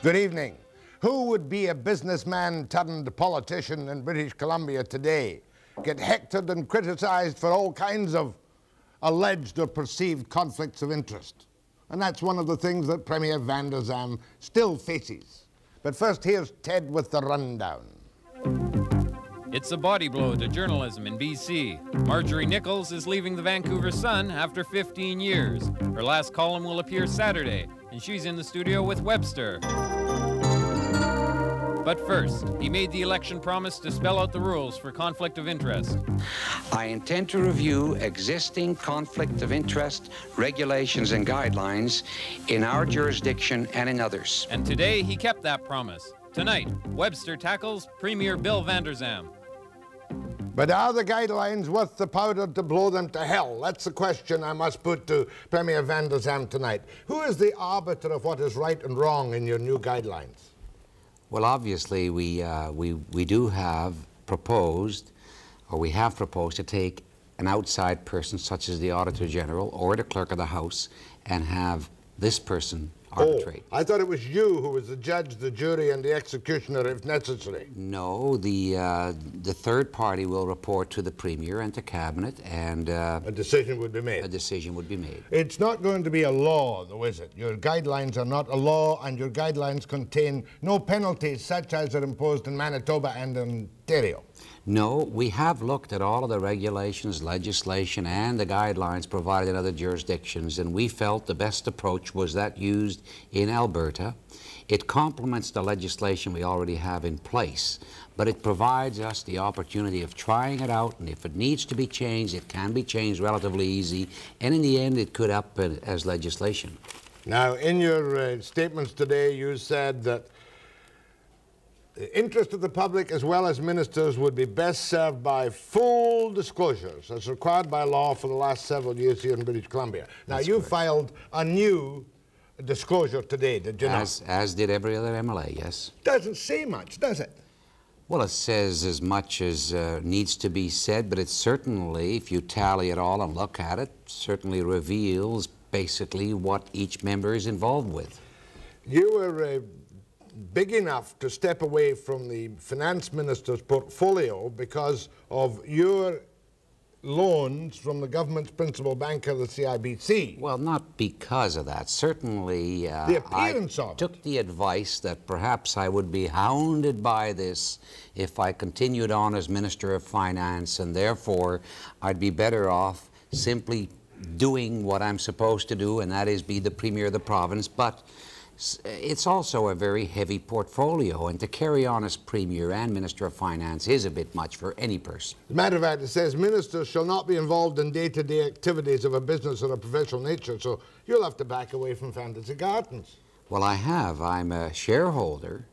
Good evening. Who would be a businessman turned politician in British Columbia today? Get hectored and criticized for all kinds of alleged or perceived conflicts of interest. And that's one of the things that Premier Vander still faces. But first, here's Ted with the rundown. It's a body blow to journalism in BC. Marjorie Nichols is leaving the Vancouver Sun after 15 years. Her last column will appear Saturday, and she's in the studio with Webster. But first, he made the election promise to spell out the rules for conflict of interest. I intend to review existing conflict of interest regulations and guidelines in our jurisdiction and in others. And today, he kept that promise. Tonight, Webster tackles Premier Bill Vander. But are the guidelines worth the powder to blow them to hell? That's the question I must put to Premier Vander tonight. Who is the arbiter of what is right and wrong in your new guidelines? Well, obviously, we do have proposed, or we have proposed to take an outside person such as the Auditor General or the Clerk of the House and have this person arbitrate. Oh, I thought it was you who was the judge, the jury, and the executioner if necessary. No, the third party will report to the Premier and to Cabinet, and a decision would be made. A decision would be made. It's not going to be a law, though, is it? Your guidelines are not a law, and your guidelines contain no penalties such as are imposed in Manitoba and Ontario. No, we have looked at all of the regulations, legislation, and the guidelines provided in other jurisdictions, and we felt the best approach was that used in Alberta. It complements the legislation we already have in place, but it provides us the opportunity of trying it out, and if it needs to be changed, it can be changed relatively easy, and in the end, it could up as legislation. Now, in your statements today, you said that the interest of the public as well as ministers would be best served by full disclosures as required by law for the last several years here in British Columbia. Now, you filed a new disclosure today, did you not? As did every other MLA, yes. Doesn't say much, does it? Well, it says as much as needs to be said, but it certainly, if you tally it all and look at it, certainly reveals basically what each member is involved with. You were big enough to step away from the finance minister's portfolio because of your loans from the government's principal banker, the CIBC. Well, not because of that. Certainly, the appearance I of took the advice that perhaps I would be hounded by this if I continued on as Minister of Finance, and therefore I'd be better off simply doing what I'm supposed to do, and that is be the Premier of the province. But it's also a very heavy portfolio, and to carry on as Premier and Minister of Finance is a bit much for any person. As a matter of fact, it says ministers shall not be involved in day-to-day activities of a business or a professional nature, so you'll have to back away from fantasy gardens. Well, I have. I'm a shareholder.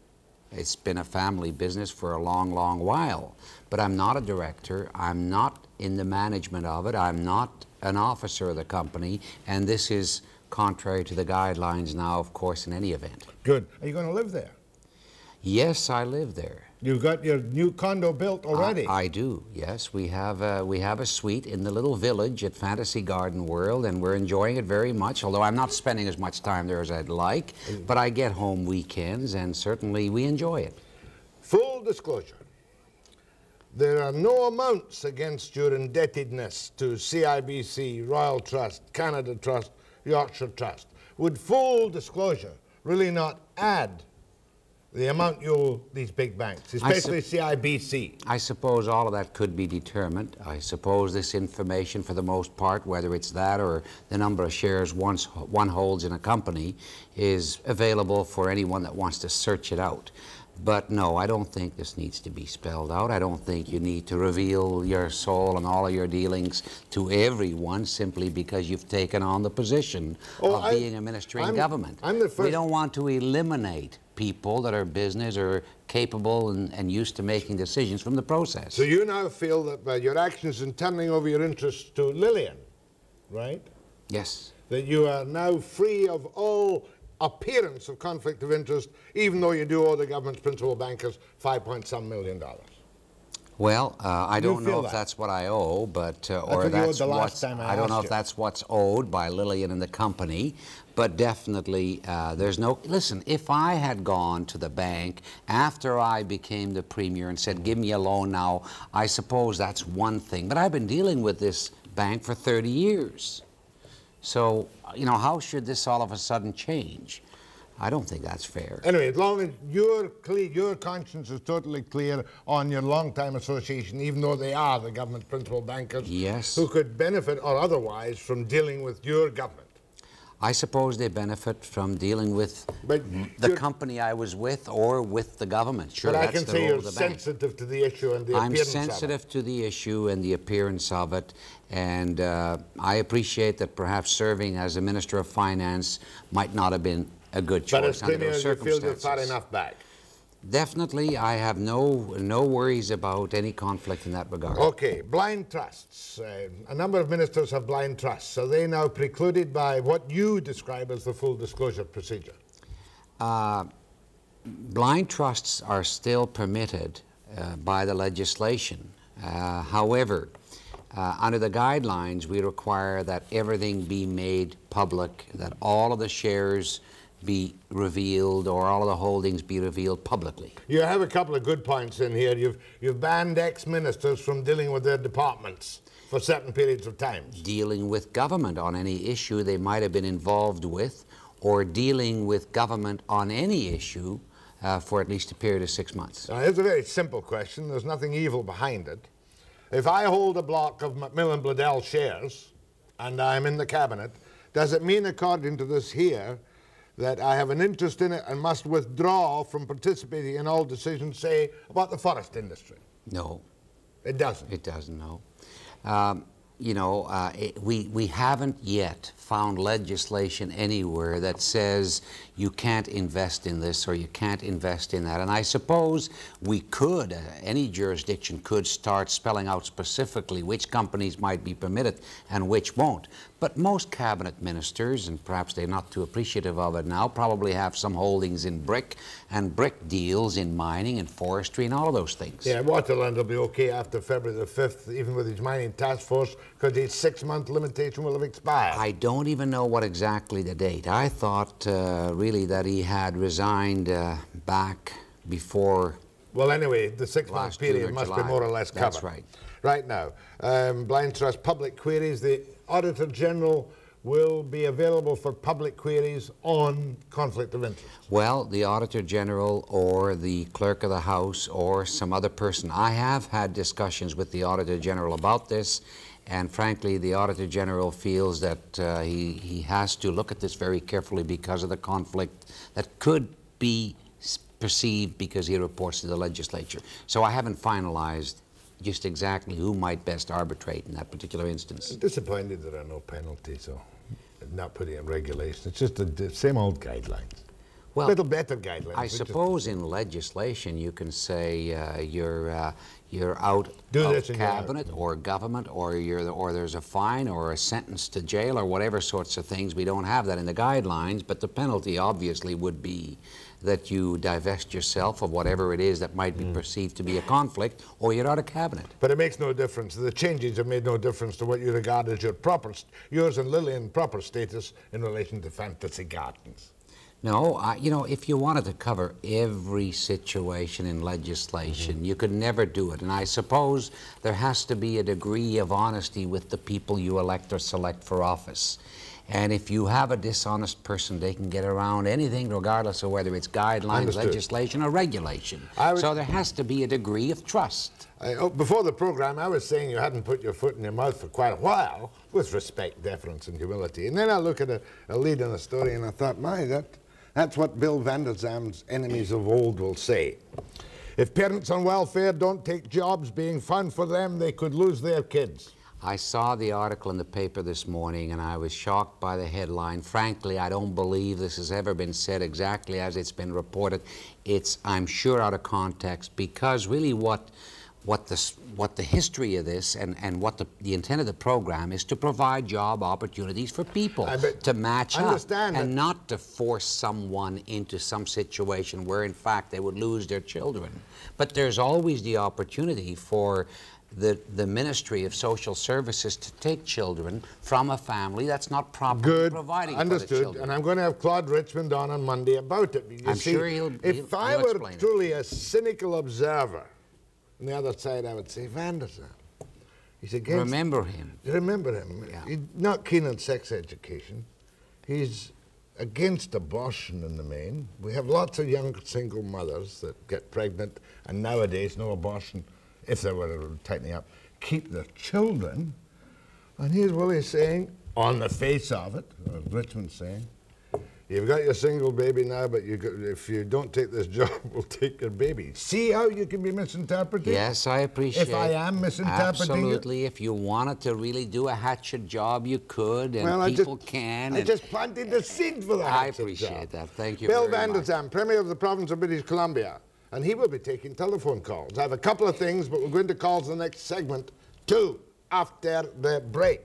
It's been a family business for a long, long while, but I'm not a director. I'm not in the management of it. I'm not an officer of the company, and this is contrary to the guidelines now, of course, in any event. Good. Are you going to live there? Yes, I live there. You've got your new condo built already? I do, yes. We have a suite in the little village at Fantasy Garden World, and we're enjoying it very much, although I'm not spending as much time there as I'd like, but I get home weekends, and certainly we enjoy it. Full disclosure. There are no amounts against your indebtedness to CIBC, Royal Trust, Canada Trust, Yorkshire Trust. Would full disclosure really not add the amount you owe these big banks, especially CIBC? I suppose all of that could be determined. I suppose this information, for the most part, whether it's that or the number of shares one holds in a company, is available for anyone that wants to search it out. But no, I don't think this needs to be spelled out. I don't think you need to reveal your soul and all of your dealings to everyone simply because you've taken on the position of being a minister in government. We don't want to eliminate people that are business or capable and used to making decisions from the process. So you now feel that by your actions in turning over your interests to Lillian, right? Yes. That you are now free of all appearance of conflict of interest, even though you do owe the government's principal bankers $5.some million. Well, I don't know if that? that's what I owe, but what you owed the last time I don't know asked if you. that's what's owed by Lillian and the company, but definitely there's no. Listen, if I had gone to the bank after I became the premier and said, "Give me a loan now," I suppose that's one thing. But I've been dealing with this bank for 30 years, so you know, how should this all of a sudden change? I don't think that's fair. Anyway, as long as you're clear, your conscience is totally clear on your long-time association, even though they are the government principal bankers, yes, who could benefit or otherwise from dealing with your government. I suppose they benefit from dealing with the company I was with or with the government. Sure, but I that's can the say role you're of the bank. sensitive to the issue and the appearance of it. I'm sensitive to the issue and the appearance of it, and I appreciate that perhaps serving as a Minister of Finance might not have been a good choice But as under Premier, those you feel you're circumstances. far enough back. Definitely, I have no worries about any conflict in that regard. Okay, blind trusts. A number of ministers have blind trusts. Are they now precluded by what you describe as the full disclosure procedure? Blind trusts are still permitted by the legislation. However, under the guidelines, we require that everything be made public, that all of the shares be revealed or all of the holdings be revealed publicly. You have a couple of good points in here. You've banned ex-ministers from dealing with their departments for certain periods of time. Dealing with government on any issue they might have been involved with, or dealing with government on any issue for at least a period of 6 months. Now, here's a very simple question. There's nothing evil behind it. If I hold a block of Macmillan Bladel shares and I'm in the cabinet, does it mean, according to this here, that I have an interest in it and must withdraw from participating in all decisions, say, about the forest industry? No. It doesn't? It doesn't, no. You know, we haven't yet found legislation anywhere that says you can't invest in this or you can't invest in that. And I suppose we could, any jurisdiction could start spelling out specifically which companies might be permitted and which won't. But most cabinet ministers, and perhaps they're not too appreciative of it now, probably have some holdings in brick and brick deals in mining and forestry and all of those things. Yeah, Waterland will be okay after February the 5th, even with his mining task force, because his 6-month limitation will have expired. I don't even know what exactly the date. I thought really that he had resigned back before. Well, anyway, the 6-month period must be more or less covered. That's right. Right now, Blind Trust public queries, the Auditor General will be available for public queries on conflict of interest. Well, the Auditor General or the Clerk of the House or some other person. I have had discussions with the Auditor General about this, and frankly, the Auditor General feels that he has to look at this very carefully because of the conflict that could be perceived because he reports to the legislature. So I haven't finalized just exactly who might best arbitrate in that particular instance. I'm disappointed there are no penalties, so not putting in regulations. It's just the same old guidelines. Well, little better guidelines. I suppose in legislation you can say you're out Do of this and you're out. cabinet or government, or there's a fine or a sentence to jail or whatever sorts of things. We don't have that in the guidelines, but the penalty obviously would be that you divest yourself of whatever it is that might be perceived to be a conflict, or you're out of cabinet. But it makes no difference. The changes have made no difference to what you regard as yours and Lillian proper status in relation to fantasy gardens. No, you know, if you wanted to cover every situation in legislation, you could never do it. And I suppose there has to be a degree of honesty with the people you elect or select for office. And if you have a dishonest person, they can get around anything, regardless of whether it's guidelines, Understood. legislation, or regulation. So there has to be a degree of trust. Before the program, I was saying you hadn't put your foot in your mouth for quite a while, with respect, deference, and humility. And then I look at a lead in a story, and I thought, that's what Bill Vander's enemies of old will say. If parents on welfare don't take jobs being fun for them, they could lose their kids. I saw the article in the paper this morning and I was shocked by the headline. Frankly, I don't believe this has ever been said exactly as it's been reported. It's, I'm sure, out of context, because really what what the history of this and what the intent of the program is to provide job opportunities for people to match up and not to force someone into some situation where in fact they would lose their children. But there's always the opportunity for the Ministry of Social Services to take children from a family that's not properly providing for the children. And I'm going to have Claude Richmond on Monday about it. I'm sure he'll If I he'll were truly a cynical observer, on the other side I would say, Vander, he's against... Remember him. Remember him. Yeah. He's not keen on sex education. He's against abortion in the main. We have lots of young single mothers that get pregnant and nowadays no abortion, if they were tightening up, keep their children. And here's Willie saying, on the face of it, or Richmond saying, you've got your single baby now, but if you don't take this job, we'll take your baby. See how you can be misinterpreting? Yes, I appreciate it. If I am misinterpreting absolutely. If you wanted to really do a hatchet job, you could, and people can. I just planted the seed for the hatchet job. I appreciate that. Thank you Bill very much. Vander, Premier of the Province of British Columbia. And he will be taking telephone calls. I have a couple of things, but we'll go into calls in the next segment, too, after the break.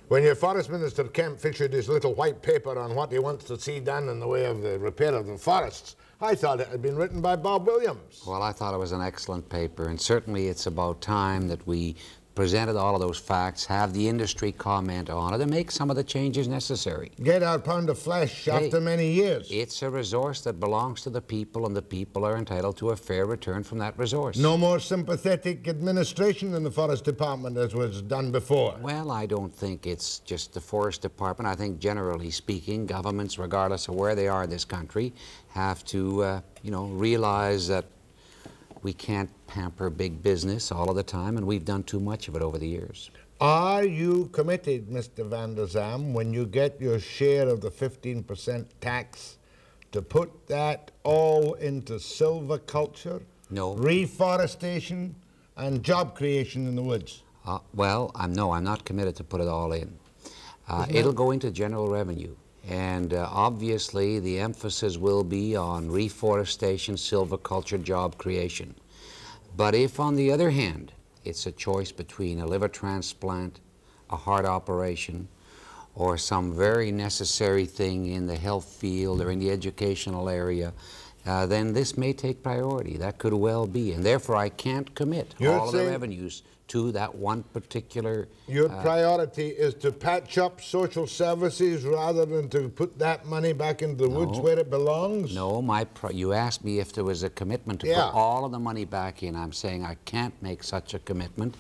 When your Forest Minister Kemp issued his little white paper on what he wants to see done in the way of the repair of the forests, I thought it had been written by Bob Williams. Well, I thought it was an excellent paper, and certainly it's about time that we presented all of those facts, have the industry comment on it, and make some of the changes necessary. Get our pound of flesh after many years. It's a resource that belongs to the people, and the people are entitled to a fair return from that resource. No more sympathetic administration in the Forest Department as was done before. Well, I don't think it's just the Forest Department. I think generally speaking, governments, regardless of where they are in this country, have to, realize that we can't pamper big business all of the time, and we've done too much of it over the years. Are you committed, Mr. Vander, when you get your share of the 15% tax, to put that all into silviculture, reforestation, and job creation in the woods? Well, I'm not committed to put it all in. It'll go into general revenue. And obviously, the emphasis will be on reforestation, silviculture, job creation. But if, on the other hand, it's a choice between a liver transplant, a heart operation, or some very necessary thing in the health field or in the educational area, then this may take priority. That could well be. And therefore, I can't commit all of the revenues to that one particular... Your priority is to patch up social services rather than to put that money back into the woods where it belongs? No, you asked me if there was a commitment to put all of the money back in. I'm saying I can't make such a commitment.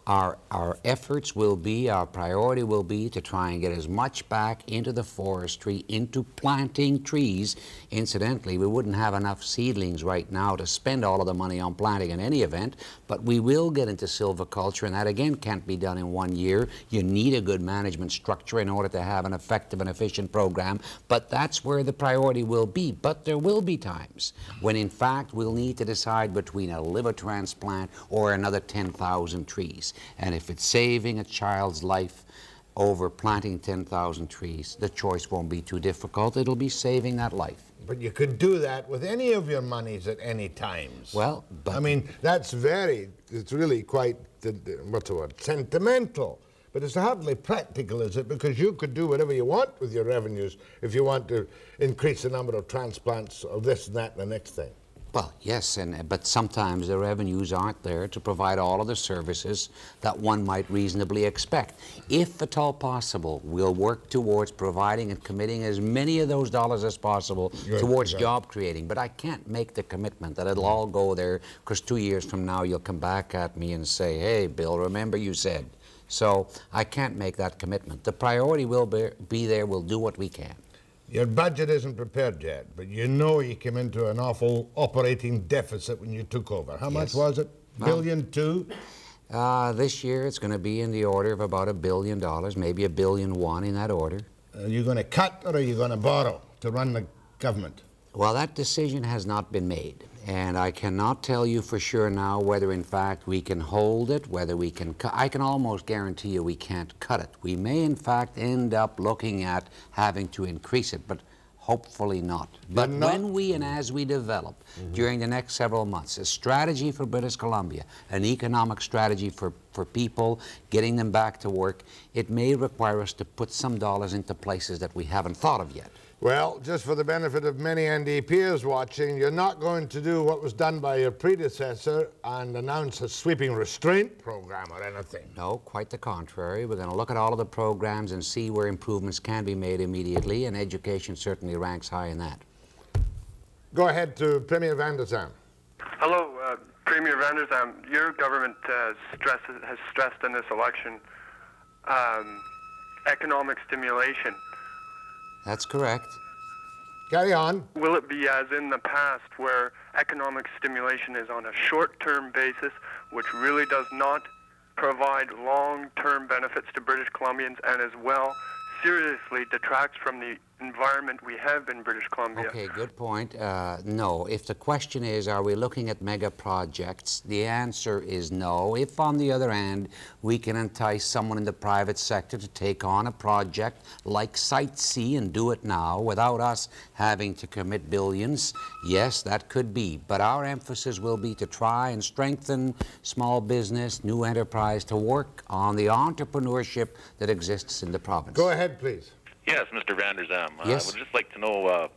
Our efforts will be, our priority will be to try and get as much back into the forestry, into planting trees. Incidentally, we wouldn't have enough seedlings right now to spend all of the money on planting in any event, but we will get into silviculture, and that again can't be done in 1 year. You need a good management structure in order to have an effective and efficient program, but that's where the priority will be. But there will be times when in fact we'll need to decide between a liver transplant or another 10,000 trees. And if it's saving a child's life over planting 10,000 trees, the choice won't be too difficult. It'll be saving that life. But you could do that with any of your monies at any times. Well, but... I mean, it's really quite, what's the word, sentimental. But it's hardly practical, is it? Because you could do whatever you want with your revenues if you want to increase the number of transplants of this and that and the next thing. Well, yes, but sometimes the revenues aren't there to provide all of the services that one might reasonably expect. If at all possible, we'll work towards providing and committing as many of those dollars as possible towards job creating. But I can't make the commitment that it'll all go there, because 2 years from now you'll come back at me and say, hey, Bill, remember you said. So I can't make that commitment. The priority will be there. We'll do what we can. Your budget isn't prepared yet, but you know you came into an awful operating deficit when you took over. How much was it? $1.2 billion? This year it's going to be in the order of about $1 billion, maybe $1.1 billion in that order. Are you going to cut or are you going to borrow to run the government? Well, that decision has not been made, and I cannot tell you for sure now whether in fact we can hold it, whether we can cut. I can almost guarantee you we can't cut it. We may in fact end up looking at having to increase it, but hopefully not. But when we and as we develop during the next several months a strategy for British Columbia, an economic strategy for people, getting them back to work, it may require us to put some dollars into places that we haven't thought of yet. Well, just for the benefit of many NDPers watching, you're not going to do what was done by your predecessor and announce a sweeping restraint program or anything. No, quite the contrary. We're going to look at all of the programs and see where improvements can be made immediately, and education certainly ranks high in that. Go ahead to Premier Vander. Hello, Premier Vander. Your government has stressed in this election economic stimulation. That's correct. Carry on. Will it be as in the past where economic stimulation is on a short-term basis, which really does not provide long-term benefits to British Columbians, and as well seriously detracts from the environment we have in British Columbia? Okay, good point. No. If the question is, are we looking at mega projects, the answer is no. If, on the other hand, we can entice someone in the private sector to take on a project like Site C and do it now without us having to commit billions, yes, that could be. But our emphasis will be to try and strengthen small business, new enterprise, to work on the entrepreneurship that exists in the province. Go ahead, please. Yes, Mr. Vander. Yes. I would just like to know,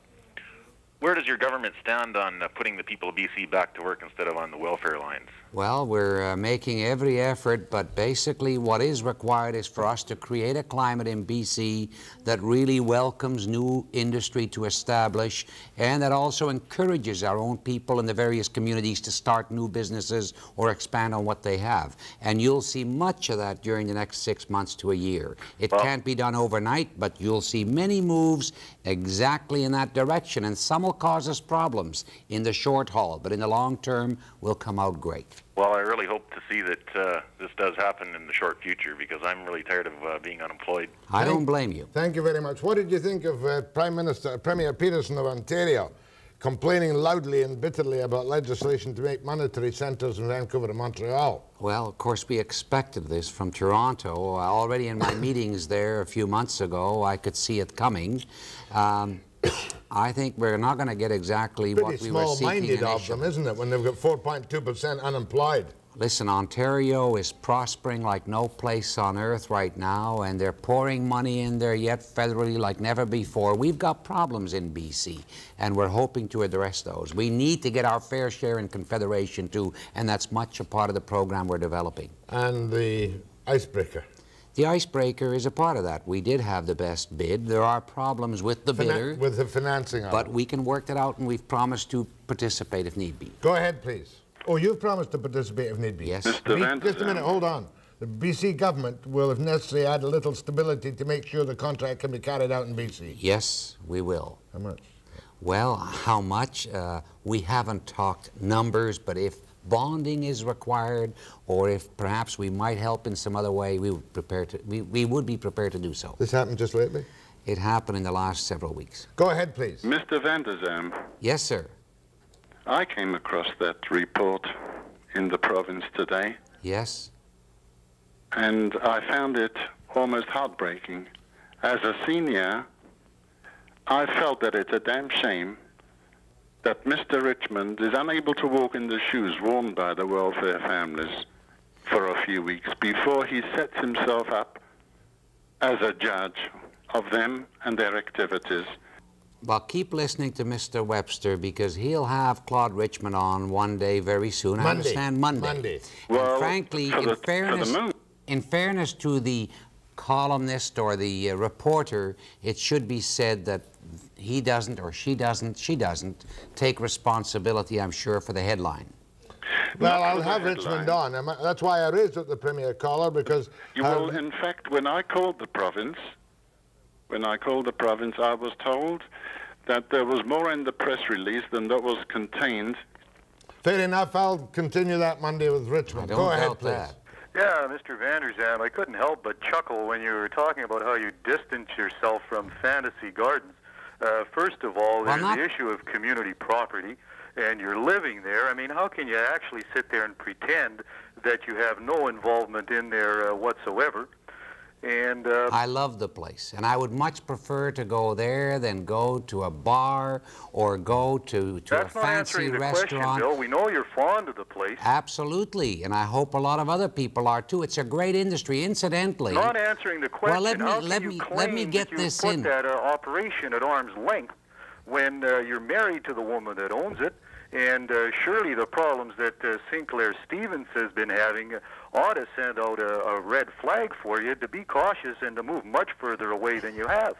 where does your government stand on putting the people of BC back to work instead of on the welfare lines? Well, we're making every effort, but basically what is required is for us to create a climate in BC that really welcomes new industry to establish, and that also encourages our own people in the various communities to start new businesses or expand on what they have. And you'll see much of that during the next 6 months to a year. It can't be done overnight, but you'll see many moves exactly in that direction, and some will cause us problems in the short haul, but in the long term, we'll come out great. Well, I really hope to see that this does happen in the short future, because I'm really tired of being unemployed. I don't blame you. Thank you very much. What did you think of Premier Peterson of Ontario complaining loudly and bitterly about legislation to make monetary centres in Vancouver and Montreal? Well, of course, we expected this from Toronto. Already in my meetings there a few months ago, I could see it coming. I think we're not going to get exactly what we were seeking initially. Pretty small-minded of them, isn't it, when they've got 4.2% unemployed? Listen, Ontario is prospering like no place on earth right now, and they're pouring money in there yet federally like never before. We've got problems in BC, and we're hoping to address those. We need to get our fair share in Confederation too, and that's much a part of the program we're developing. And the icebreaker? The icebreaker is a part of that. We did have the best bid. There are problems with the bidder. With the financing of it. But we can work that out, and we've promised to participate if need be. Go ahead, please. Oh, you've promised to participate if need be. Yes. Just a minute, hold on. The BC government will, if necessary, add a little stability to make sure the contract can be carried out in BC. Yes, we will. How much? Well, how much? We haven't talked numbers, but if bonding is required, or if perhaps we might help in some other way, we would be prepared to do so. This happened just lately? It happened in the last several weeks. Go ahead, please. Mr. Vander. Yes, sir. I came across that report in the province today. Yes. And I found it almost heartbreaking. As a senior, I felt that it's a damn shame that Mr. Richmond is unable to walk in the shoes worn by the welfare families for a few weeks before he sets himself up as a judge of them and their activities. Well, keep listening to Mr. Webster, because he'll have Claude Richmond on one day very soon. Monday. I understand Monday. Well, and frankly, in fairness to the columnist or the reporter, it should be said that he doesn't, or she doesn't take responsibility, I'm sure, for the headline. Well, I'll have Richmond on. That's why I raised it the Premier caller, because... Well, in fact, when I called the province, I was told that there was more in the press release than that was contained. Fair enough. I'll continue that Monday with Richmond. Go ahead, please. That. Yeah, Mr. Vander, I couldn't help but chuckle when you were talking about how you distance yourself from fantasy gardens. First of all, Well, there's the issue of community property, and you're living there. I mean, how can you actually sit there and pretend that you have no involvement in there whatsoever? And I love the place, and I would much prefer to go there than go to a bar or go to a that's not fancy answering the restaurant. question, Bill. We know you're fond of the place. Absolutely, and I hope a lot of other people are too. It's a great industry. Incidentally, Not answering the question. Well, let me- how can let you me- claim let me get that this you in. put that operation at arm's length when you're married to the woman that owns it? And surely the problems that Sinclair Stevens has been having ought to send out a red flag for you to be cautious and to move much further away than you have.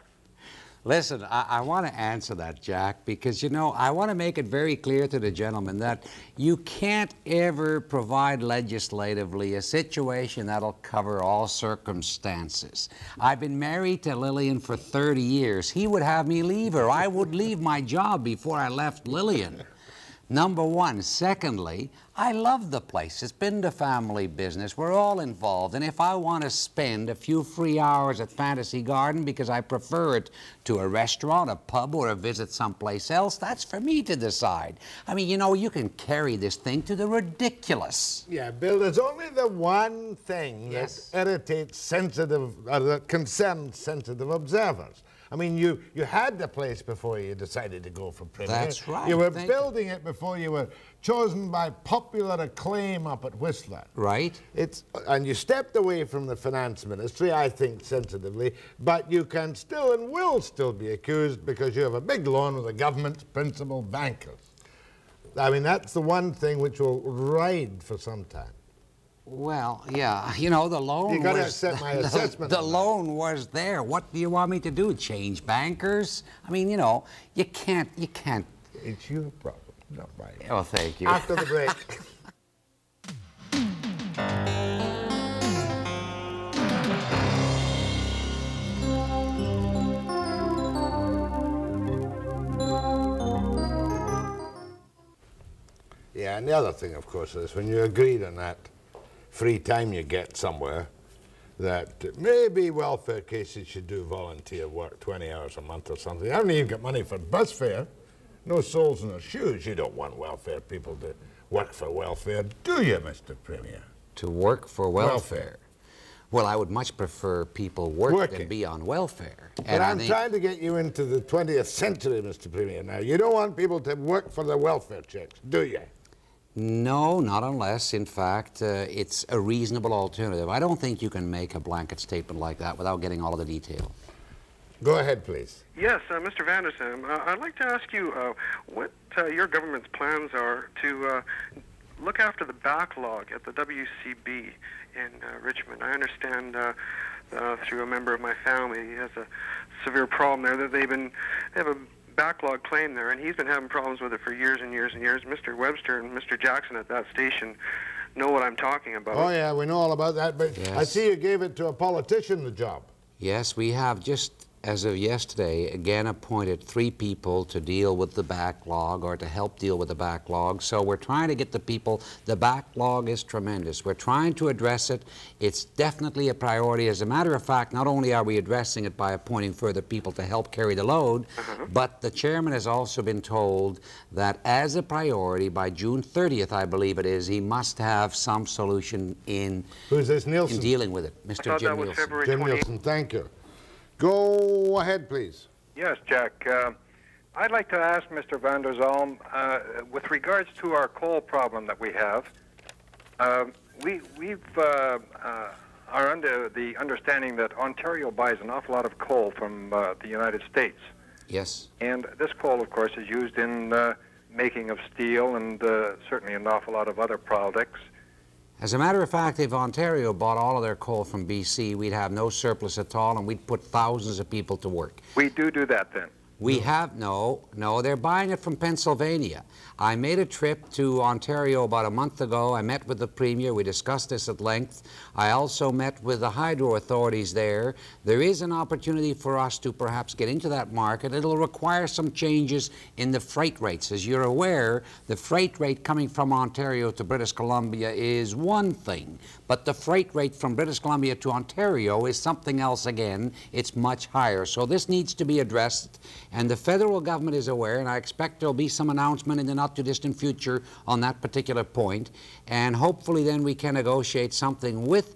listen, I want to answer that, Jack, because, you know, I want to make it very clear to the gentleman that you can't ever provide legislatively a situation that'll cover all circumstances. I've been married to Lillian for 30 years. He would have me leave her. I would leave my job before I left Lillian. Number one. Secondly, I love the place. It's been the family business. We're all involved. And if I want to spend a few free hours at Fantasy Garden because I prefer it to a restaurant, a pub, or a visit someplace else, that's for me to decide. I mean, you know, you can carry this thing to the ridiculous. Yeah, Bill, there's only the one thing Yes. that irritates sensitive, that concerns sensitive observers. I mean, you had the place before you decided to go for Premier. That's right. You were Thank building it before you were chosen by popular acclaim up at Whistler. Right? And you stepped away from the finance ministry, I think sensitively, but you can still and will still be accused because you have a big loan with the government's principal bankers. I mean, that's the one thing which will ride for some time. Well, yeah, you know, the loan You got to was... accept my assessment. The on that. loan was there. What do you want me to do? Change bankers? I mean, you know, you can't... It's your problem, not mine. Oh, thank you. After the break. Yeah, and the other thing, of course, is when you agreed on that free time you get somewhere, that maybe welfare cases should do volunteer work, 20 hours a month or something. I haven't even got money for bus fare. No soles in their shoes. You don't want welfare people to work for welfare, do you, Mr. Premier? To work for welfare. Well, I would much prefer people work than be on welfare. But I'm trying to get you into the 20th century, Mr. Premier. Now, you don't want people to work for their welfare checks, do you? No, not unless, in fact, it's a reasonable alternative. I don't think you can make a blanket statement like that without getting all of the detail. Go ahead, please. Yes, Mr. Vander, I'd like to ask you what your government's plans are to look after the backlog at the WCB in Richmond. I understand through a member of my family he has a severe problem there that they have a backlog claim there, and he's been having problems with it for years and years and years. Mr. Webster and Mr. Jackson at that station know what I'm talking about. Oh, yeah, we know all about that, but Yes. I see you gave it to a politician, the job. Yes, we have just, as of yesterday, again appointed 3 people to deal with the backlog or to help deal with the backlog. So we're trying to get the people, the backlog is tremendous. We're trying to address it. It's definitely a priority. As a matter of fact, not only are we addressing it by appointing further people to help carry the load, but the chairman has also been told that as a priority by June 30th, I believe it is, he must have some solution in, Who's this, Nielsen? in dealing with it. I Mr. thought Jim that was Nielsen. February Jim 28th. Nielsen, thank you. Go ahead, please. Yes, Jack. I'd like to ask Mr. Vander Zalm, with regards to our coal problem that we have, we've are under the understanding that Ontario buys an awful lot of coal from the United States. Yes. And this coal, of course, is used in making of steel and certainly an awful lot of other products. As a matter of fact, if Ontario bought all of their coal from BC, we'd have no surplus at all, and we'd put thousands of people to work. We do that then. We have, no, they're buying it from Pennsylvania. I made a trip to Ontario about a month ago. I met with the Premier. We discussed this at length. I also met with the hydro authorities there. There is an opportunity for us to perhaps get into that market. It'll require some changes in the freight rates. As you're aware, the freight rate coming from Ontario to British Columbia is one thing, but the freight rate from British Columbia to Ontario is something else again. It's much higher. So this needs to be addressed. And the federal government is aware, and I expect there'll be some announcement in the not-too-distant future on that particular point, and hopefully then we can negotiate something with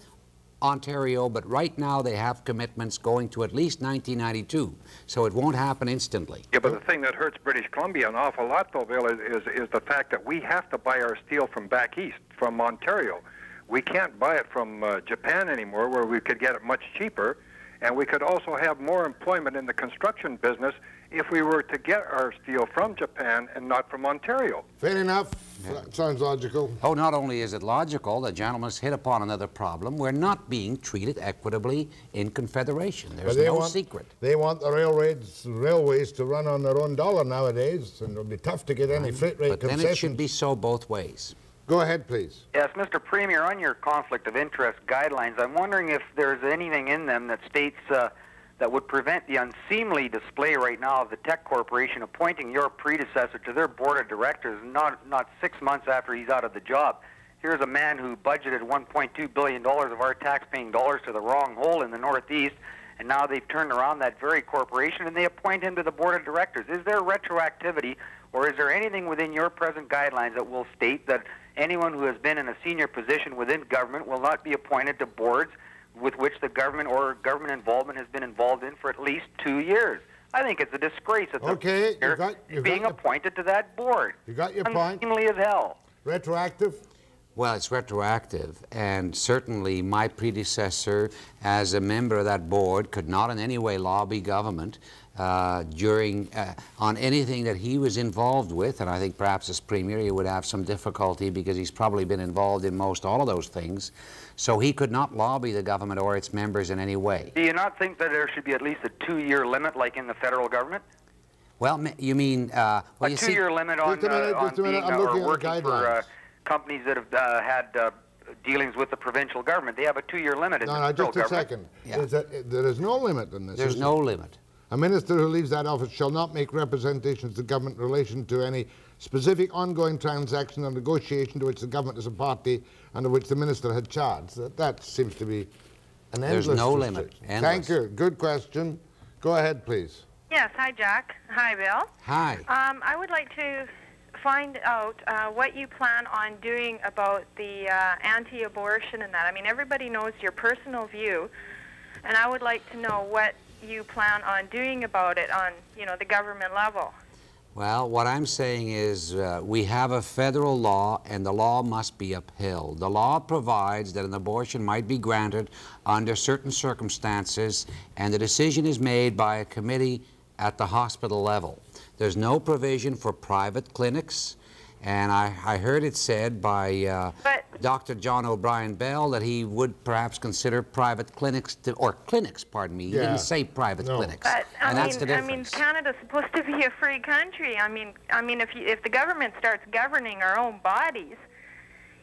Ontario, but right now they have commitments going to at least 1992, so it won't happen instantly. Yeah, but the thing that hurts British Columbia an awful lot, though, Bill, is the fact that we have to buy our steel from back east, from Ontario. We can't buy it from Japan anymore, where we could get it much cheaper, and we could also have more employment in the construction business if we were to get our steel from Japan and not from Ontario. Fair enough. That sounds logical. Oh, not only is it logical, the gentleman's hit upon another problem. We're not being treated equitably in Confederation. There's no secret. They want the railways to run on their own dollar nowadays, and it'll be tough to get any freight rate concessions. But then it should be so both ways. Go ahead, please. Yes, Mr. Premier, on your conflict of interest guidelines, I'm wondering if there's anything in them that states that would prevent the unseemly display right now of the Tech Corporation appointing your predecessor to their board of directors not 6 months after he's out of the job. Here's a man who budgeted $1.2 billion of our tax-paying dollars to the wrong hole in the Northeast, and now they've turned around that very corporation and they appoint him to the board of directors. Is there retroactivity, or is there anything within your present guidelines that will state that anyone who has been in a senior position within government will not be appointed to boards with which the government or government involvement has been involved in for at least 2 years? I think it's a disgrace that they're being appointed to that board. You got your point. Unseemly as hell. Retroactive? Well, it's retroactive, and certainly my predecessor as a member of that board could not in any way lobby government on anything that he was involved with, and I think perhaps as Premier he would have some difficulty because he's probably been involved in most all of those things. So he could not lobby the government or its members in any way. Do you not think that there should be at least a 2-year limit like in the federal government? Well, you mean... well, a 2-year limit on being or working for companies that have had dealings with the provincial government. They have a 2-year limit in the federal just a government. second. There is no limit in this. There's no limit. A minister who leaves that office shall not make representations to government in relation to any specific ongoing transaction or negotiation to which the government is a party and of which the minister had charge. That seems to be an endless There's no limit. Endless. Thank you. Good question. Go ahead, please. Yes. Hi, Jack. Hi, Bill. Hi. I would like to find out what you plan on doing about the anti-abortion and that. I mean, everybody knows your personal view, and I would like to know what you plan on doing about it on, the government level. Well, what I'm saying is we have a federal law, and the law must be upheld. The law provides that an abortion might be granted under certain circumstances, and the decision is made by a committee at the hospital level. There's no provision for private clinics, and I heard it said by Dr. John O'Brien Bell that he would perhaps consider private clinics, pardon me. He didn't say private clinics. But, that's the difference. Canada's supposed to be a free country. I mean, if the government starts governing our own bodies,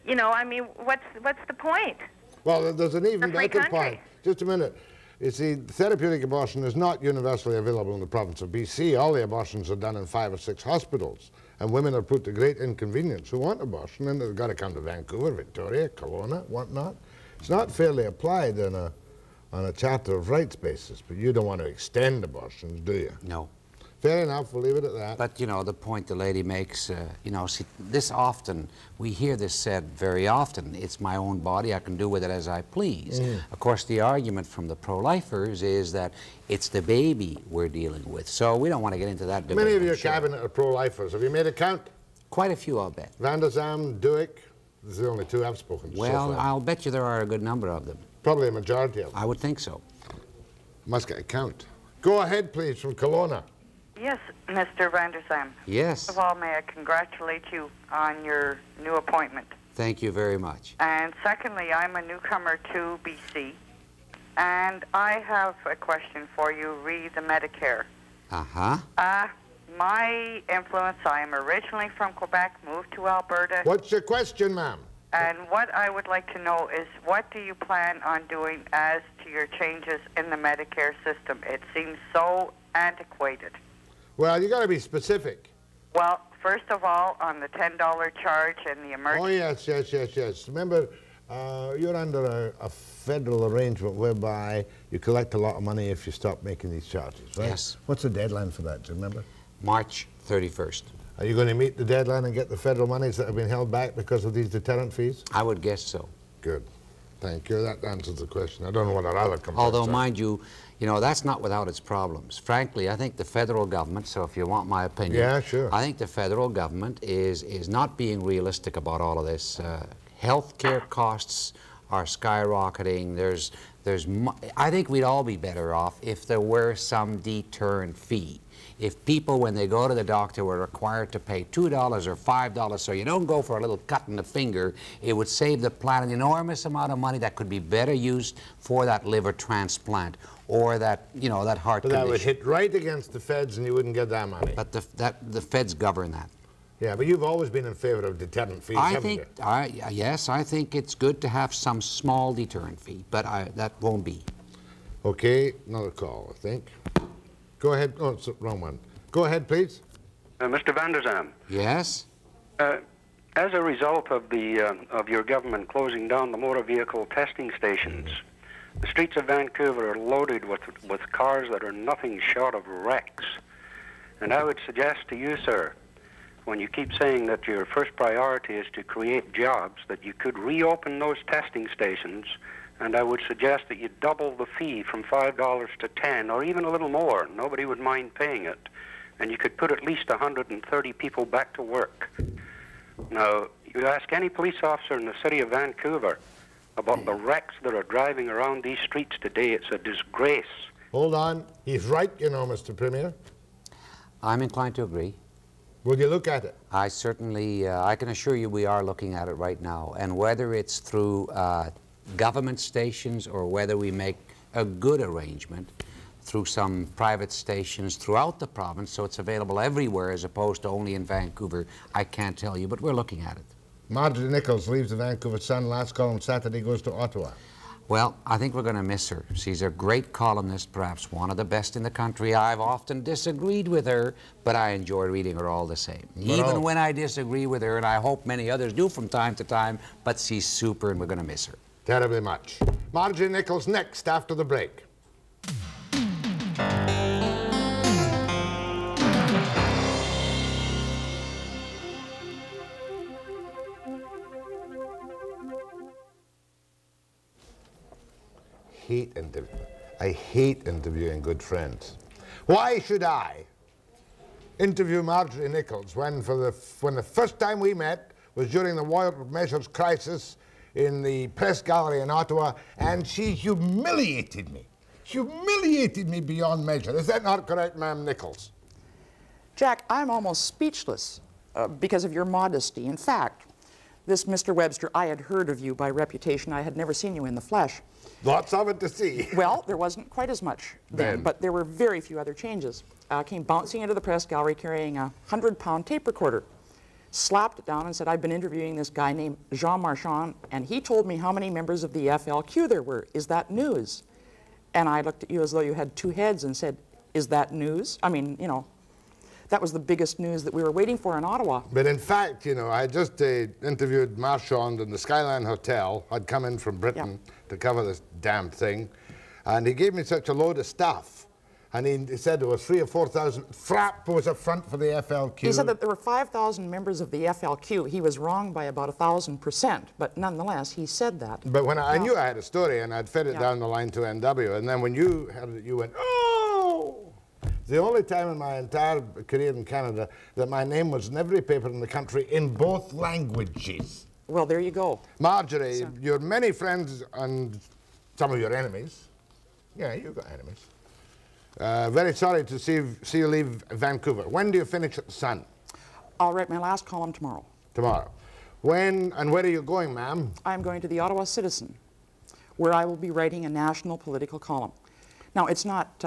what's the point? Well, there's an even better point. Just a minute. You see, therapeutic abortion is not universally available in the province of BC. All the abortions are done in 5 or 6 hospitals, and women are put to great inconvenience who want abortion, and they've got to come to Vancouver, Victoria, Kelowna, whatnot. It's not fairly applied on a Charter of Rights basis, but you don't want to extend abortions, do you? No. Fair enough, we'll leave it at that. But, the point the lady makes, see, this often, we hear this said very often, it's my own body, I can do with it as I please. Of course, the argument from the pro-lifers is that it's the baby we're dealing with, so we don't want to get into that debate. Many of your cabinet are pro-lifers. Have you made a count? Quite a few, I'll bet. Vander, Zalm, Duick, these are the only 2 I've spoken to Well, so far. I'll bet you there are a good number of them. Probably a majority of them. I would think so. Must get a count. Go ahead, please, from Kelowna. Yes, Mr. Vander Sun. Yes. First of all, may I congratulate you on your new appointment. Thank you very much. And secondly, I'm a newcomer to BC, and I have a question for you re the Medicare. Uh-huh. My influence, I am originally from Quebec, moved to Alberta. What's your question, ma'am? And what I would like to know is, what do you plan on doing as to your changes in the Medicare system? It seems so antiquated. Well, you got to be specific. Well, first of all, on the $10 charge and the emergency... Oh, yes. Remember, You're under a federal arrangement whereby you collect a lot of money if you stop making these charges, right? Yes. What's the deadline for that, do you remember? March 31st. Are you going to meet the deadline and get the federal monies that have been held back because of these deterrent fees? I would guess so. Good. Thank you. That answers the question. I don't know what our other complaints Although, are. mind you, that's not without its problems. Frankly, I think the federal government, so if you want my opinion, yeah, sure. I think the federal government is not being realistic about all of this. Healthcare costs are skyrocketing. I think we'd all be better off if there were some deterrent fee. If people, when they go to the doctor, were required to pay $2 or $5 so you don't go for a little cut in the finger, it would save the planet an enormous amount of money that could be better used for that liver transplant or that, that heart condition. But that would hit right against the feds and you wouldn't get that money. But the feds govern that. Yeah, but you've always been in favor of deterrent fees, haven't you? Yes, I think it's good to have some small deterrent fee, but that won't be. Okay, another call, I think. Go ahead. Oh, it's the wrong one. Go ahead, please. Mr. Vander. Yes? As a result of your government closing down the motor vehicle testing stations, the streets of Vancouver are loaded with cars that are nothing short of wrecks. And I would suggest to you, sir, when you keep saying that your first priority is to create jobs, that you could reopen those testing stations, and I would suggest that you double the fee from $5 to $10, or even a little more. Nobody would mind paying it. And you could put at least 130 people back to work. Now, you ask any police officer in the city of Vancouver about the wrecks that are driving around these streets today, it's a disgrace. Hold on. He's right, Mr. Premier. I'm inclined to agree. Will you look at it? I certainly, I can assure you we are looking at it right now. And whether it's through government stations or whether we make a good arrangement through some private stations throughout the province so it's available everywhere as opposed to only in Vancouver, I can't tell you, but we're looking at it. Marjorie Nichols leaves the Vancouver Sun. Last column Saturday goes to Ottawa. Well, I think we're going to miss her. She's a great columnist, perhaps one of the best in the country. I've often disagreed with her, but I enjoy reading her all the same. Even when I disagree with her, and I hope many others do from time to time, but she's super and we're going to miss her. Terribly much. Marjorie Nichols next after the break. I hate interviewing good friends. Why should I interview Marjorie Nichols when the first time we met was during the War Measures crisis in the press gallery in Ottawa, and she humiliated me beyond measure. Is that not correct, Ma'am Nichols? Jack, I'm almost speechless because of your modesty. In fact, this Mr. Webster, I had heard of you by reputation. I had never seen you in the flesh. Lots of it to see. Well, there wasn't quite as much then, but there were very few other changes. Came bouncing into the press gallery carrying a 100-pound tape recorder, slapped it down and said, I've been interviewing this guy named Jean Marchand, and he told me how many members of the FLQ there were. Is that news? And I looked at you as though you had two heads and said, is that news? I mean, that was the biggest news that we were waiting for in Ottawa. But in fact, I just interviewed Marchand in the Skyline Hotel. I'd come in from Britain to cover this damn thing. And he gave me such a load of stuff. And he said there was 3,000 or 4,000. Frapp was a front for the FLQ. He said that there were 5,000 members of the FLQ. He was wrong by about 1,000%, but nonetheless, he said that. But when I knew I had a story, and I'd fed it down the line to NW, and then when you had it, you went, oh! The only time in my entire career in Canada that my name was in every paper in the country in both languages. Well, there you go. Marjorie, your many friends and some of your enemies. Yeah, you've got enemies. Very sorry to see you leave Vancouver. When do you finish at the Sun? I'll write my last column tomorrow. Tomorrow. When and where are you going, ma'am? I'm going to the Ottawa Citizen, where I will be writing a national political column. Now, it's not,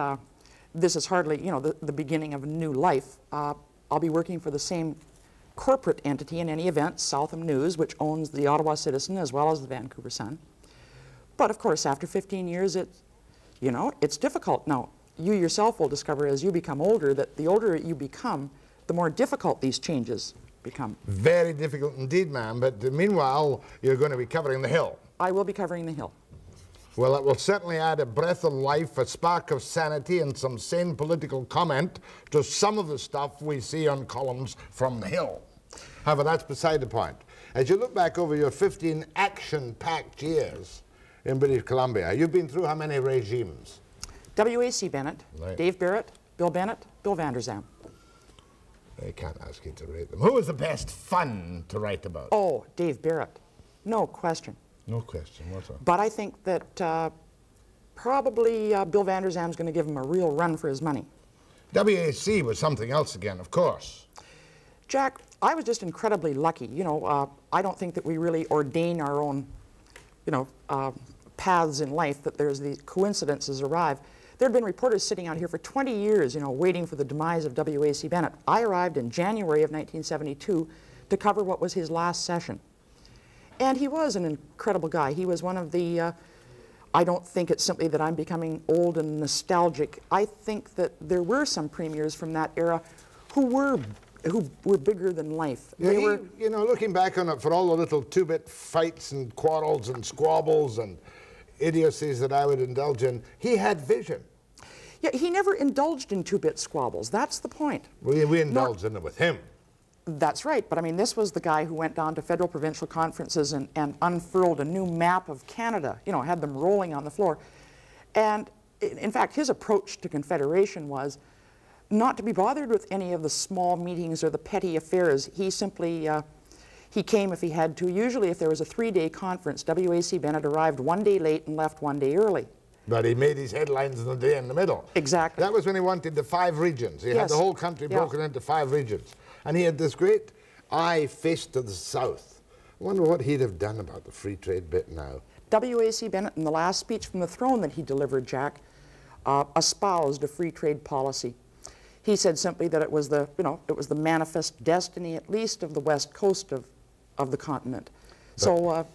this is hardly, the beginning of a new life. I'll be working for the same corporate entity in any event, Southam News, which owns the Ottawa Citizen as well as the Vancouver Sun. But of course, after 15 years, it's difficult. Now, you yourself will discover as you become older that the older you become, the more difficult these changes become. Very difficult indeed, ma'am, but meanwhile, you're going to be covering the Hill. I will be covering the Hill. Well, it will certainly add a breath of life, a spark of sanity, and some sane political comment to some of the stuff we see on columns from the Hill. However, that's beside the point. As you look back over your 15 action-packed years in British Columbia, you've been through how many regimes? W.A.C. Bennett, Right. Dave Barrett, Bill Bennett, Bill Vander. I can't ask you to rate them. Who was the best fun to write about? Oh, Dave Barrett. No question. No question. What's that? But I think that probably Bill Vander is going to give him a real run for his money. WAC was something else again, of course. Jack, I was just incredibly lucky. You know, I don't think that we really ordain our own, you know, paths in life, that there's these coincidences arrive. There had been reporters sitting out here for 20 years, you know, waiting for the demise of W.A.C. Bennett. I arrived in January of 1972 to cover what was his last session. And he was an incredible guy. He was one of the, I don't think it's simply that I'm becoming old and nostalgic. I think that there were some premiers from that era who were bigger than life. Yeah, they were, you know, looking back on it, for all the little two-bit fights and quarrels and squabbles and idiocies that I would indulge in, he had vision. Yeah, he never indulged in two-bit squabbles. That's the point. We indulged in it with him. That's right, but I mean, this was the guy who went down to federal provincial conferences and unfurled a new map of Canada, you know, had them rolling on the floor. And in fact, his approach to Confederation was not to be bothered with any of the small meetings or the petty affairs. He simply, he came if he had to. Usually if there was a 3-day conference, W.A.C. Bennett arrived 1 day late and left 1 day early. But he made his headlines in the day in the middle. Exactly. That was when he wanted the 5 regions. He had the whole country broken into 5 regions. And he had this great eye face to the south. I wonder what he'd have done about the free trade bit now. W.A.C. Bennett, in the last speech from the throne that he delivered, Jack, espoused a free trade policy. He said simply that it was the, you know, it was the manifest destiny, at least, of the west coast of the continent. So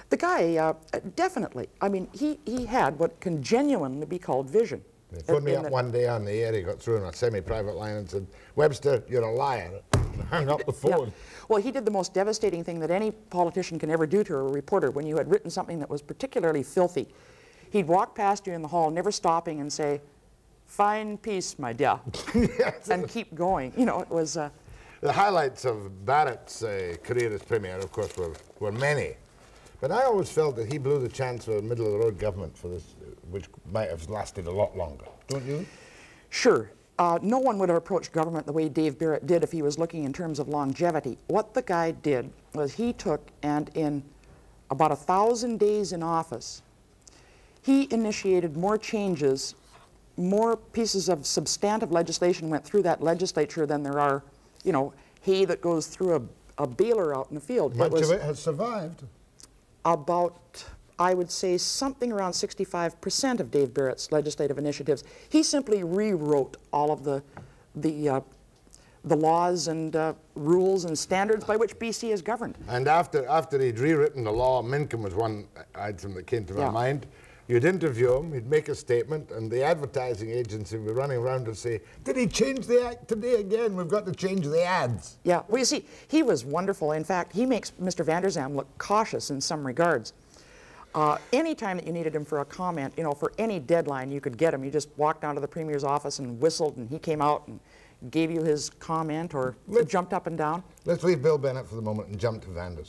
the guy, definitely, I mean, he had what can genuinely be called vision. He phoned me up one day on the air, he got through on a semi-private line and said, "Webster, you're a liar," and hung up the phone. Yeah. Well, he did the most devastating thing that any politician can ever do to a reporter. When you had written something that was particularly filthy, he'd walk past you in the hall, never stopping, and say, "Fine piece, my dear," yes. And keep going. You know, it was... The highlights of Barrett's career as Premier, of course, were many. But I always felt that he blew the chance for a middle-of-the-road government for this, which might have lasted a lot longer. Don't you? Sure. No one would have approached government the way Dave Barrett did if he was looking in terms of longevity. What the guy did was he took, and in about 1,000 days in office, he initiated more changes, more pieces of substantive legislation went through that legislature than there are, you know, hay that goes through a baler out in the field. Much of it has survived. About, I would say, something around 65% of Dave Barrett's legislative initiatives. He simply rewrote all of the laws and rules and standards by which BC is governed. And after he'd rewritten the law, Mincombe was one item that came to my mind. You'd interview him, he'd make a statement, and the advertising agency would be running around and say, "Did he change the act today again? We've got to change the ads." Yeah, well, you see, he was wonderful. In fact, he makes Mr. Vander look cautious in some regards. Any time that you needed him for a comment, you know, for any deadline, you could get him. You just walked down to the Premier's office and whistled, and he came out and gave you his comment or jumped up and down. Let's leave Bill Bennett for the moment and jump to Vander.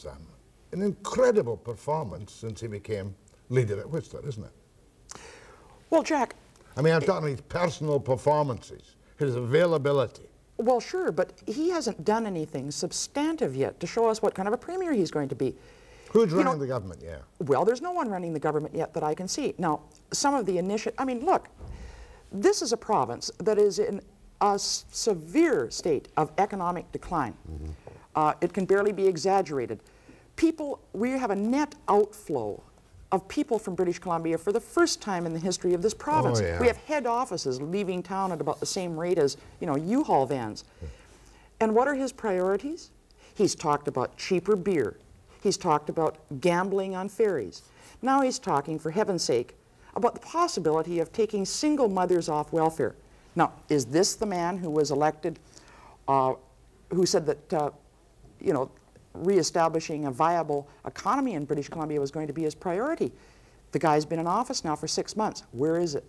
An incredible performance since he became leader at Webster, isn't it? Well, Jack... I mean, I'm talking his personal performances, his availability. Well, sure, but he hasn't done anything substantive yet to show us what kind of a premier he's going to be. Who's running the government, yeah? Well, there's no one running the government yet that I can see. Now, some of the I mean, look, this is a province that is in a severe state of economic decline. It can barely be exaggerated. We have a net outflow of people from British Columbia for the first time in the history of this province. Oh, yeah. We have head offices leaving town at about the same rate as, you know, U-Haul vans. And what are his priorities? He's talked about cheaper beer. He's talked about gambling on ferries. Now he's talking, for heaven's sake, about the possibility of taking single mothers off welfare. Now, is this the man who was elected, who said that, you know, reestablishing a viable economy in British Columbia was going to be his priority. The guy's been in office now for 6 months. Where is it?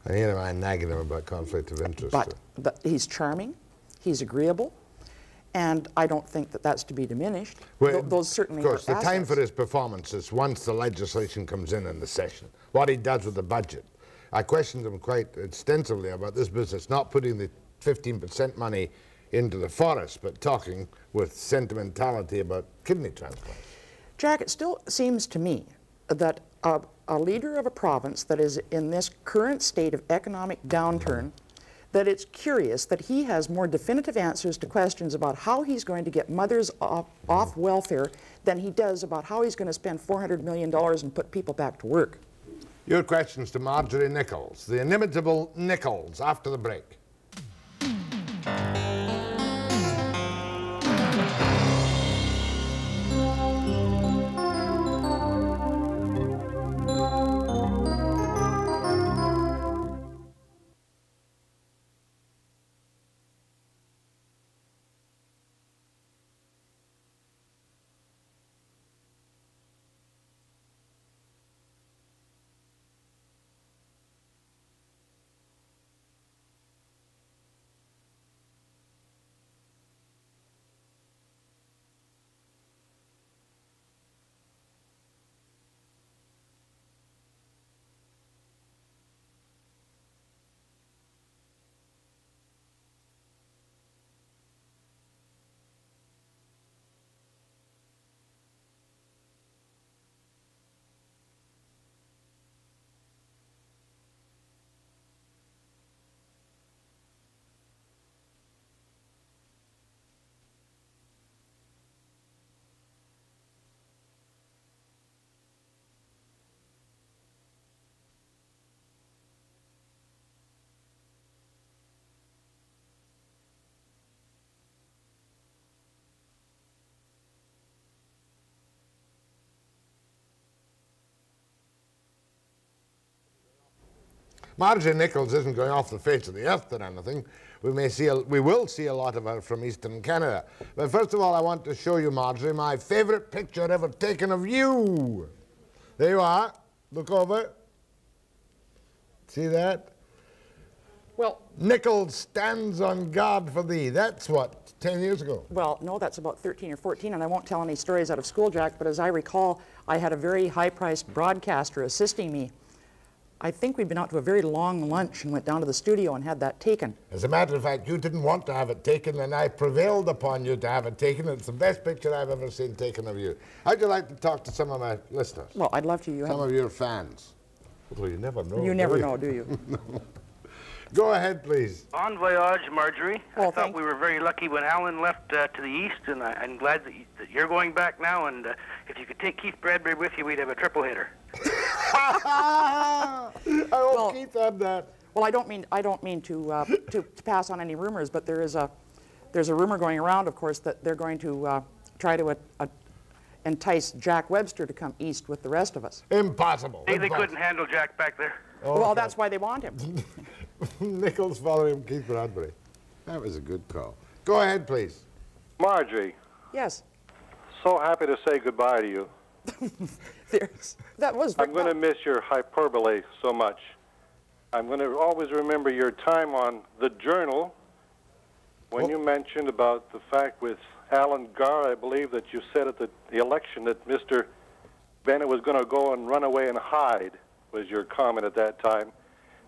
I hear I'm negative about conflict of interest. But he's charming, he's agreeable, and I don't think that that's to be diminished. Well, those certainly of course, are the time assets. for his performance is once the legislation comes in the session, what he does with the budget. I questioned him quite extensively about this business, not putting the 15% money into the forest, but talking with sentimentality about kidney transplant. Jack, it still seems to me that a leader of a province that is in this current state of economic downturn, that it's curious that he has more definitive answers to questions about how he's going to get mothers off welfare than he does about how he's going to spend $400 million and put people back to work. Your questions to Marjorie Nichols, the inimitable Nichols, after the break. Marjorie Nichols isn't going off the face of the earth or anything. We will see a lot of her from Eastern Canada. But first of all, I want to show you, Marjorie, my favorite picture ever taken of you. There you are. Look over. See that? Well, Nichols stands on guard for thee. That's what, 10 years ago? Well, no, that's about 13 or 14, and I won't tell any stories out of school, Jack, but as I recall, I had a very high-priced broadcaster assisting me. I think we'd been out to a very long lunch and went down to the studio and had that taken. As a matter of fact, you didn't want to have it taken, and I prevailed upon you to have it taken. It's the best picture I've ever seen taken of you. How'd you like to talk to some of my listeners? Well, I'd love to. Some of your fans. Well, you never know. You never know, do you? No. Go ahead, please. Bon voyage, Marjorie. Well, I thought we were very lucky when Alan left to the east, and I'm glad that you're going back now, and if you could take Keith Bradbury with you, we'd have a triple hitter. I hope Keith had that. Well, I don't mean to pass on any rumors, but there's a rumor going around, of course, that they're going to try to entice Jack Webster to come east with the rest of us. Impossible. They couldn't handle Jack back there. Oh, well, that's why they want him. Nichols following Keith Bradbury. That was a good call. Go ahead, please. Marjorie. Yes. So happy to say goodbye to you. That was. I'm going to miss your hyperbole so much. I'm going to always remember your time on The Journal when you mentioned about the fact with Alan Garr, I believe that you said at the election that Mr. Bennett was going to go and run away and hide, was your comment at that time,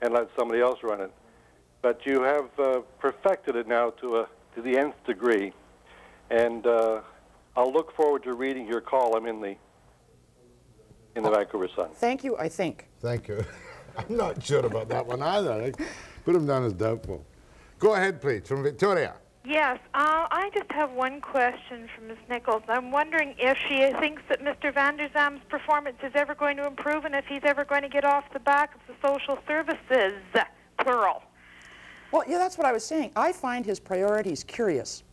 and let somebody else run it. But you have perfected it now to the nth degree, and I'll look forward to reading your column in the Vancouver Sun. Thank you, I think. Thank you. I'm not sure about that one either. I put him down as doubtful. Go ahead, please, from Victoria. Yes, I just have one question for Ms. Nichols. I'm wondering if she thinks that Mr. Vander Zalm's performance is ever going to improve and if he's ever going to get off the back of the social services, plural. Well, yeah, that's what I was saying. I find his priorities curious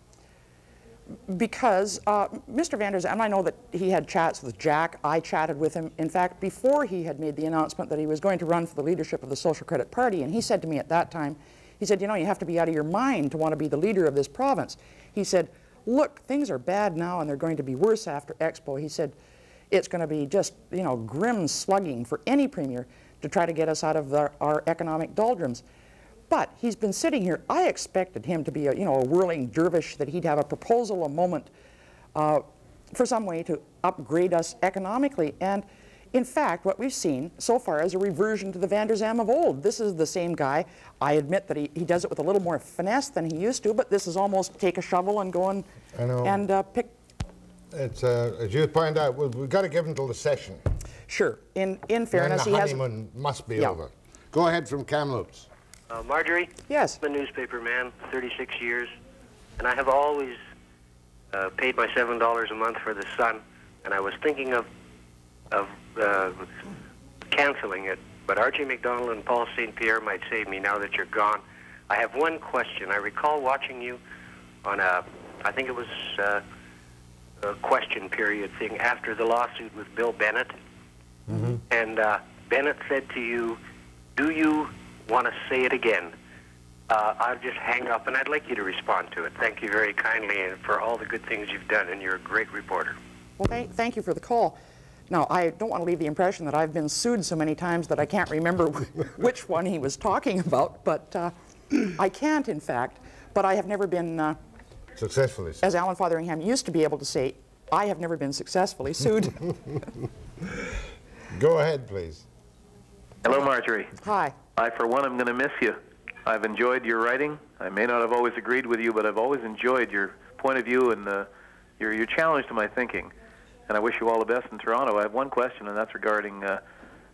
because Mr. Vander Zalm, and I know that he had chats with Jack. I chatted with him, in fact, before he had made the announcement that he was going to run for the leadership of the Social Credit Party, and he said to me at that time, he said, you know, you have to be out of your mind to want to be the leader of this province. He said, look, things are bad now and they're going to be worse after Expo. He said, it's going to be just, you know, grim slugging for any premier to try to get us out of our economic doldrums. But he's been sitting here. I expected him to be a, you know, a whirling dervish, that he'd have a proposal a moment for some way to upgrade us economically. And in fact, what we've seen so far is a reversion to the Vander Zalm of old. This is the same guy. I admit that he does it with a little more finesse than he used to, but this is almost take a shovel and go and pick. It's, as you point out, we've got to give him till the session. Sure. In fairness, he has... the honeymoon must be over. Go ahead from Kamloops. Marjorie? Yes? I'm a newspaper man, 36 years, and I have always paid my $7 a month for the Sun, and I was thinking of canceling it, but Archie MacDonald and Paul St. Pierre might save me now that you're gone. I have one question. I recall watching you on I think it was a question period thing after the lawsuit with Bill Bennett, and Bennett said to you, do you want to say it again? I'll just hang up, and I'd like you to respond to it. Thank you very kindly and for all the good things you've done, and you're a great reporter. Well, thank you for the call. Now, I don't want to leave the impression that I've been sued so many times that I can't remember which one he was talking about, but I can't, in fact, but I have never been... successfully sued. As Alan Fotheringham used to be able to say, I have never been successfully sued. Go ahead, please. Hello, Marjorie. Hi. I, for one, am going to miss you. I've enjoyed your writing. I may not have always agreed with you, but I've always enjoyed your point of view and your challenge to my thinking. And I wish you all the best in Toronto. I have one question, and that's regarding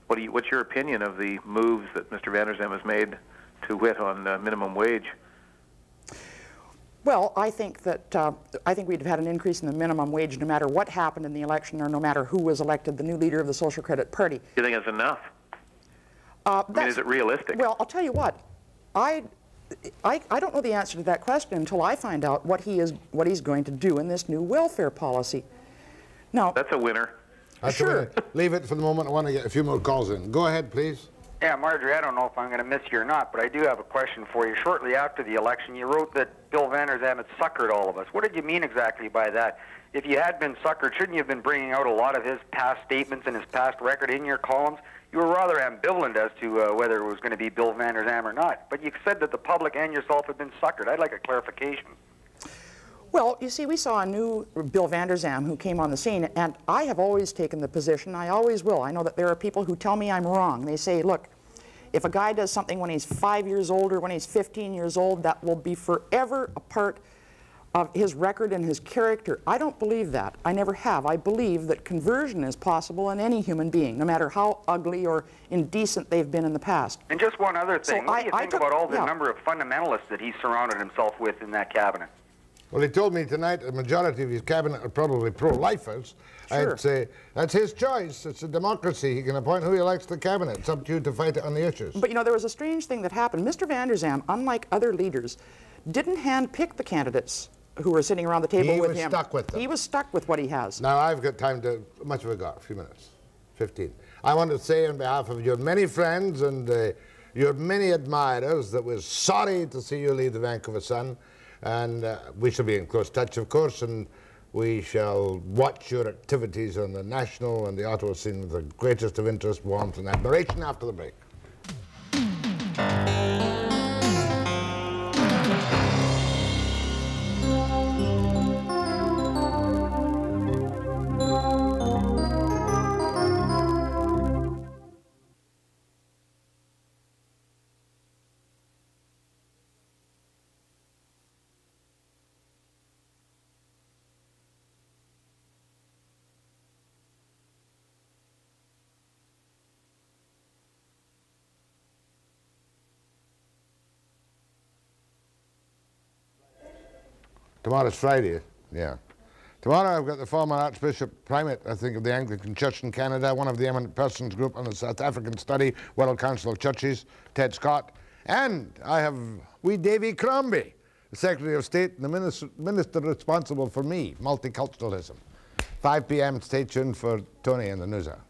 what's your opinion of the moves that Mr. Vander Zalm has made to wit on minimum wage? Well, I think that I think we'd have had an increase in the minimum wage no matter what happened in the election or no matter who was elected the new leader of the Social Credit Party. Do you think it's enough? I mean, is it realistic? Well, I'll tell you what. I don't know the answer to that question until I find out what he's going to do in this new welfare policy. Now, that's a winner. That's a winner. Leave it for the moment. I want to get a few more calls in. Go ahead, please. Yeah, Marjorie, I don't know if I'm going to miss you or not, but I do have a question for you. Shortly after the election, you wrote that Bill Vander Zalm had suckered all of us. What did you mean exactly by that? If you had been suckered, shouldn't you have been bringing out a lot of his past statements and his past record in your columns? You were rather ambivalent as to whether it was going to be Bill Vander Zalm or not, but you said that the public and yourself had been suckered. I'd like a clarification. Well, you see, we saw a new Bill Vander Zalm who came on the scene, and I have always taken the position, I always will. I know that there are people who tell me I'm wrong. They say, look, if a guy does something when he's 5 years old or when he's 15 years old, that will be forever a part of his record and his character. I don't believe that. I never have. I believe that conversion is possible in any human being, no matter how ugly or indecent they've been in the past. And just one other thing. What do you think about all the number of fundamentalists that he surrounded himself with in that cabinet? Well, he told me tonight the majority of his cabinet are probably pro-lifers. Sure. I'd say that's his choice. It's a democracy. He can appoint who he likes to the cabinet. It's up to you to fight it on the issues. But, you know, there was a strange thing that happened. Mr. Vander Zalm, unlike other leaders, didn't hand-pick the candidates who were sitting around the table with him. He was stuck with them. He was stuck with what he has. Now, I've got time to... How much have we got? A few minutes. 15. I want to say on behalf of your many friends and your many admirers that we're sorry to see you leave the Vancouver Sun. And we shall be in close touch, of course, and we shall watch your activities on the national and the Ottawa scene with the greatest of interest, warmth, and admiration after the break. Tomorrow's Friday, yeah. Tomorrow I've got the former Archbishop Primate, I think, of the Anglican Church in Canada, one of the eminent persons group on the South African Study, World Council of Churches, Ted Scott, and I have wee Davy Crombie, the Secretary of State and the minister responsible for me, multiculturalism. 5 p.m. Stay tuned for Tony and the News Hour.